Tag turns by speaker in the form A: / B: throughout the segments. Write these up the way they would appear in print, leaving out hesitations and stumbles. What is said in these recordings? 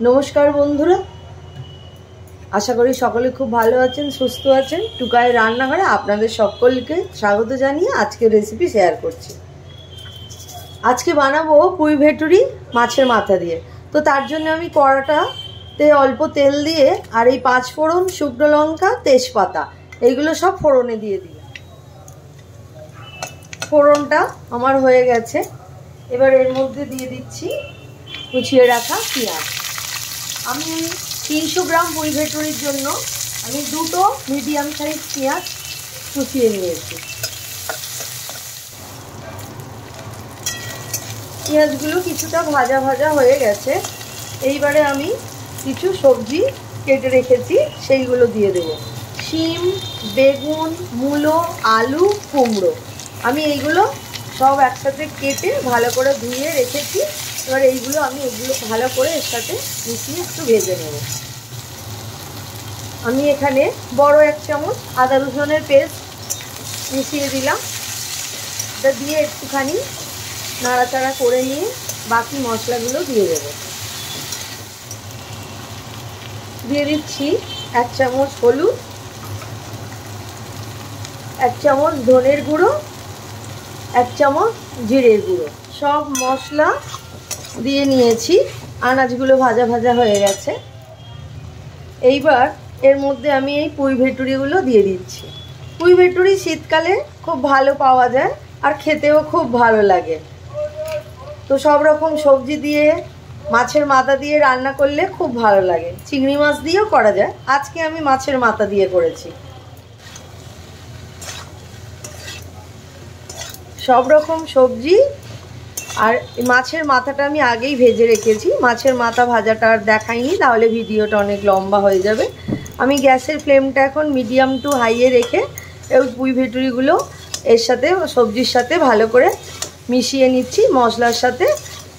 A: नमस्कार बंधुरा आशा करी सकले खूब भालो आছেন सुस्थ आছেন टुकाय रान्नाघरे आपनादेर सकलके स्वागत जानिए आज के रेसिपि शेयर करছি। आज के बानाबो पुई भेटुरी माछेर माथा दिए। तो तार जन्य आमी कड़ाटाते अल्प तेल दिए और ये 5 फोड़न शुकनो लंका तेजपाता एइगुलो सब फोड़ने दिए दिलाम। फोड़नटा आमार हये गेছে। एबार एर मध्य दिए दिচ্ছি कुचिए रखा पेঁয়াজ। আমি 300 গ্রাম পুঁই ভেটুরির জন্য আমি দুটো মিডিয়াম সাইজ পেঁয়াজ কুচিয়ে নিয়েছি। পেঁয়াজগুলো কিছুটা ভাজা ভাজা হয়ে গেছে। এইবারে আমি কিছু সবজি কেটে রেখেছি সেইগুলো দিয়ে দেব। শিম, বেগুন, মূলো, আলু, কুমড়ো আমি এইগুলো সব একসাথে কেটে ভালো করে ধুয়ে রেখেছি। এবার এইগুলো আমি এগুলো ভালো করে এর সাথে মিশিয়ে একটু ভেজে নেব। আমি এখানে বড় 1 চামচ আদা রসুনের পেস্ট মিশিয়ে দিলাম। এটা দিয়ে একটুখানি নাড়াচাড়া করে নিয়ে বাকি মশলাগুলো দিয়ে দেব। দিয়ে দিচ্ছি 1 চামচ হলুদ, 1 চামচ ধনের গুঁড়ো, 1 চামচ জিরের গুঁড়ো। সব মশলা দিয়ে নিয়েছি। আনাজগুলো ভাজা ভাজা হয়ে গেছে। এইবার এর মধ্যে আমি এই পুঁই ভেটুরিগুলো দিয়ে দিচ্ছি। পুঁই ভেটুরি শীতকালে খুব ভালো পাওয়া যায় আর খেতেও খুব ভালো লাগে। তো সব রকম সবজি দিয়ে মাছের মাথা দিয়ে রান্না করলে খুব ভালো লাগে। চিংড়ি মাছ দিয়েও করা যায়। আজকে আমি মাছের মাথা দিয়ে করেছি। সব রকম সবজি আর মাছের মাথাটা আমি আগেই ভেজে রেখেছি। মাছের মাথা ভাজাটা আর দেখাইনি, তাহলে ভিডিওটা অনেক লম্বা হয়ে যাবে। আমি গ্যাসের ফ্লেমটা এখন মিডিয়াম টু হাইয়ে রেখে ওই পুঁই ভেটুরিগুলো এর সাথে সবজির সাথে ভালো করে মিশিয়ে নিচ্ছি মশলার সাথে,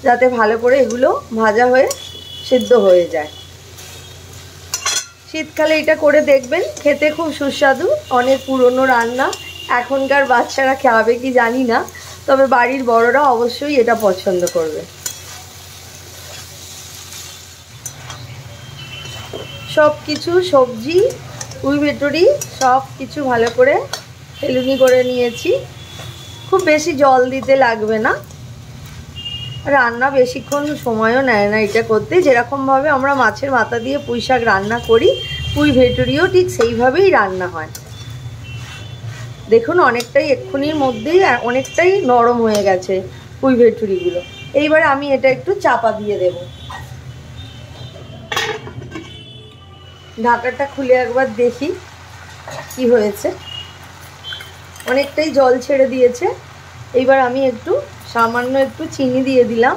A: যাতে ভালো করে এগুলো ভাজা হয়ে সিদ্ধ হয়ে যায়। শীতকালে এটা করে দেখবেন, খেতে খুব সুস্বাদু। অনেক পুরনো রান্না, এখনকার বাচ্চারা খাবে কি জানি না, তবে বাড়ির বড়রা অবশ্যই এটা পছন্দ করবে। সব কিছু সবজি পুঁই ভেটুরি সব কিছু ভালো করে ফেলুনি করে নিয়েছি। খুব বেশি জল দিতে লাগবে না। রান্না বেশিক্ষণ সময়ও নেয় না এটা করতে। যেরকমভাবে আমরা মাছের মাথা দিয়ে পুঁই শাক রান্না করি, পুঁই ভেটুরিও ঠিক সেইভাবেই রান্না হয়। দেখুন অনেকটাই এক্ষুনির মধ্যেই অনেকটাই নরম হয়ে গেছে পুঁই ভেটুরিগুলো। এইবারে আমি এটা একটু চাপা দিয়ে দেব। ঢাকাটা খুলে একবার দেখি কি হয়েছে। অনেকটাই জল ছেড়ে দিয়েছে। এইবার আমি একটু সামান্য একটু চিনি দিয়ে দিলাম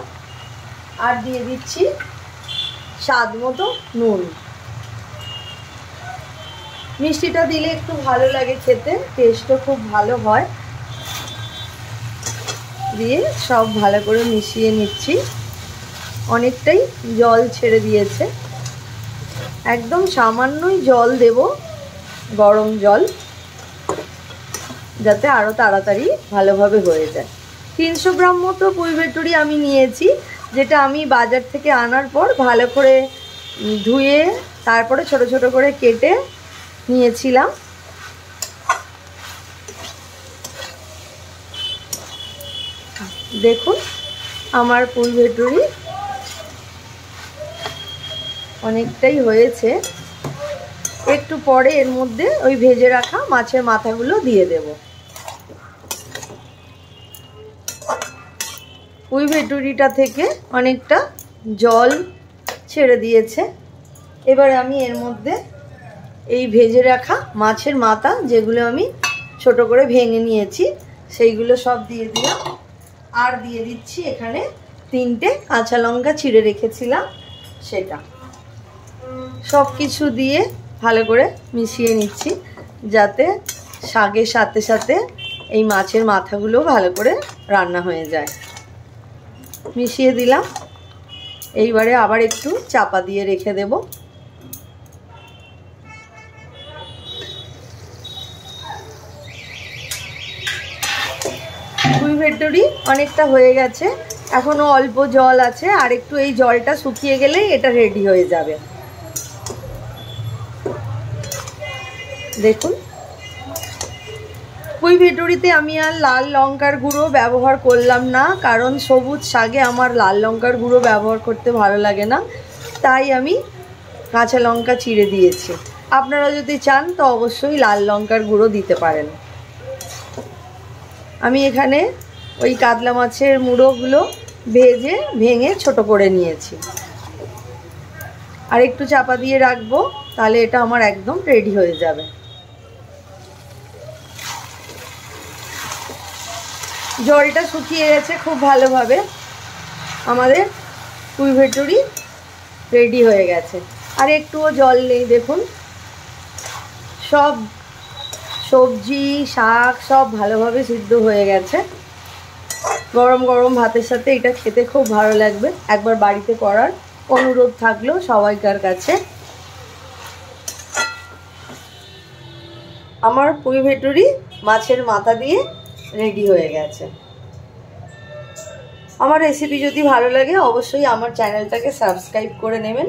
A: আর দিয়ে দিচ্ছি স্বাদ মতো নুন। মিষ্টিটা দিলে একটু ভালো লাগে খেতে, টেস্টও খুব ভালো হয়। দিয়ে সব ভালো করে মিশিয়ে নিচ্ছি। অনেকটাই জল ছেড়ে দিয়েছে। একদম সামান্যই জল দেব, গরম জল, যাতে আরও তাড়াতাড়ি ভালোভাবে হয়ে যায়। 300 গ্রাম মতো পুঁই ভেটুরি আমি নিয়েছি, যেটা আমি বাজার থেকে আনার পর ভালো করে ধুয়ে তারপরে ছোট ছোট করে কেটে নিয়েছিলাম। দেখুন আমার পুঁই ভেটুরি অনেকটাই হয়েছে। একটু পরে এর মধ্যে ওই ভেজে রাখা মাছের মাথাগুলো দিয়ে দেব। পুঁই ভেটুরিটা থেকে অনেকটা জল ছেড়ে দিয়েছে। এবার আমি এর মধ্যে এই ভেজে রাখা মাছের মাথা, যেগুলো আমি ছোট করে ভেঙে নিয়েছি, সেইগুলো সব দিয়ে দিলাম। আর দিয়ে দিচ্ছি এখানে 3টে কাঁচা লঙ্কা চিড়ে রেখেছিলাম সেটা। সব কিছু দিয়ে ভালো করে মিশিয়ে নিচ্ছি, যাতে শাকের সাথে সাথে এই মাছের মাথাগুলো ভালো করে রান্না হয়ে যায়। মিশিয়ে দিলাম। এইবারে আবার একটু চাপা দিয়ে রেখে দেব। পুঁই ভেটুরি অনেকটা হয়ে গেছে। এখনো অল্প জল আছে, আর একটু এই জলটা শুকিয়ে গেলেই এটা রেডি হয়ে যাবে। দেখুন, পুঁই ভেটুরিতে আমি আর লাল লঙ্কার গুঁড়ো ব্যবহার করলাম না, কারণ সবুজ শাকে আমার লাল লঙ্কার গুঁড়ো ব্যবহার করতে ভালো লাগে না, তাই আমি কাঁচা লঙ্কা চিড়ে দিয়েছি। আপনারা যদি চান তো অবশ্যই লাল লঙ্কার গুঁড়ো দিতে পারেন। আমি এখানে ওই কাতলা মাছের মুড়োগুলো ভেঙে ছোট করে নিয়েছি। আর একটু চাপা দিয়ে রাখবো, তাহলে এটা আমার একদম রেডি হয়ে যাবে। জলটা শুকিয়ে গেছে খুব ভালোভাবে, আমাদের পুঁই ভেটুরি রেডি হয়ে গেছে। আর একটুও জল নেই, দেখুন সব সবজি শাক সব ভালোভাবে সিদ্ধ হয়ে গেছে। গরম গরম ভাতের সাথে এটা খেতে খুব ভালো লাগবে। একবার বাড়িতে করার অনুরোধ থাকলো সবাইকার কাছে। আমার পুঁই ভেটুরি মাছের মাথা দিয়ে রেডি হয়ে গেছে। আমার রেসিপি যদি ভালো লাগে অবশ্যই আমার চ্যানেলটাকে সাবস্ক্রাইব করে নেবেন।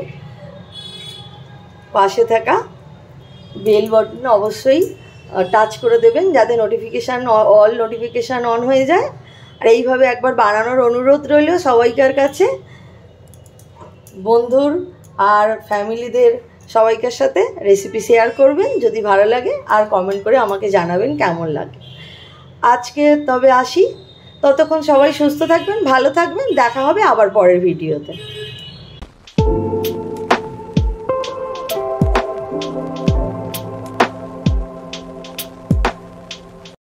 A: পাশে থাকা বেল বাটন অবশ্যই টাচ করে দেবেন, যাতে অল নোটিফিকেশান অন হয়ে যায়। আর এইভাবে একবার বানানোর অনুরোধ রইল সবাইকার কাছে। বন্ধুর আর ফ্যামিলিদের সবাইকার সাথে রেসিপি শেয়ার করবেন যদি ভালো লাগে, আর কমেন্ট করে আমাকে জানাবেন কেমন লাগে। আজকে তবে আসি, ততক্ষণ সবাই সুস্থ থাকবেন, ভালো থাকবেন। দেখা হবে আবার পরের ভিডিওতে।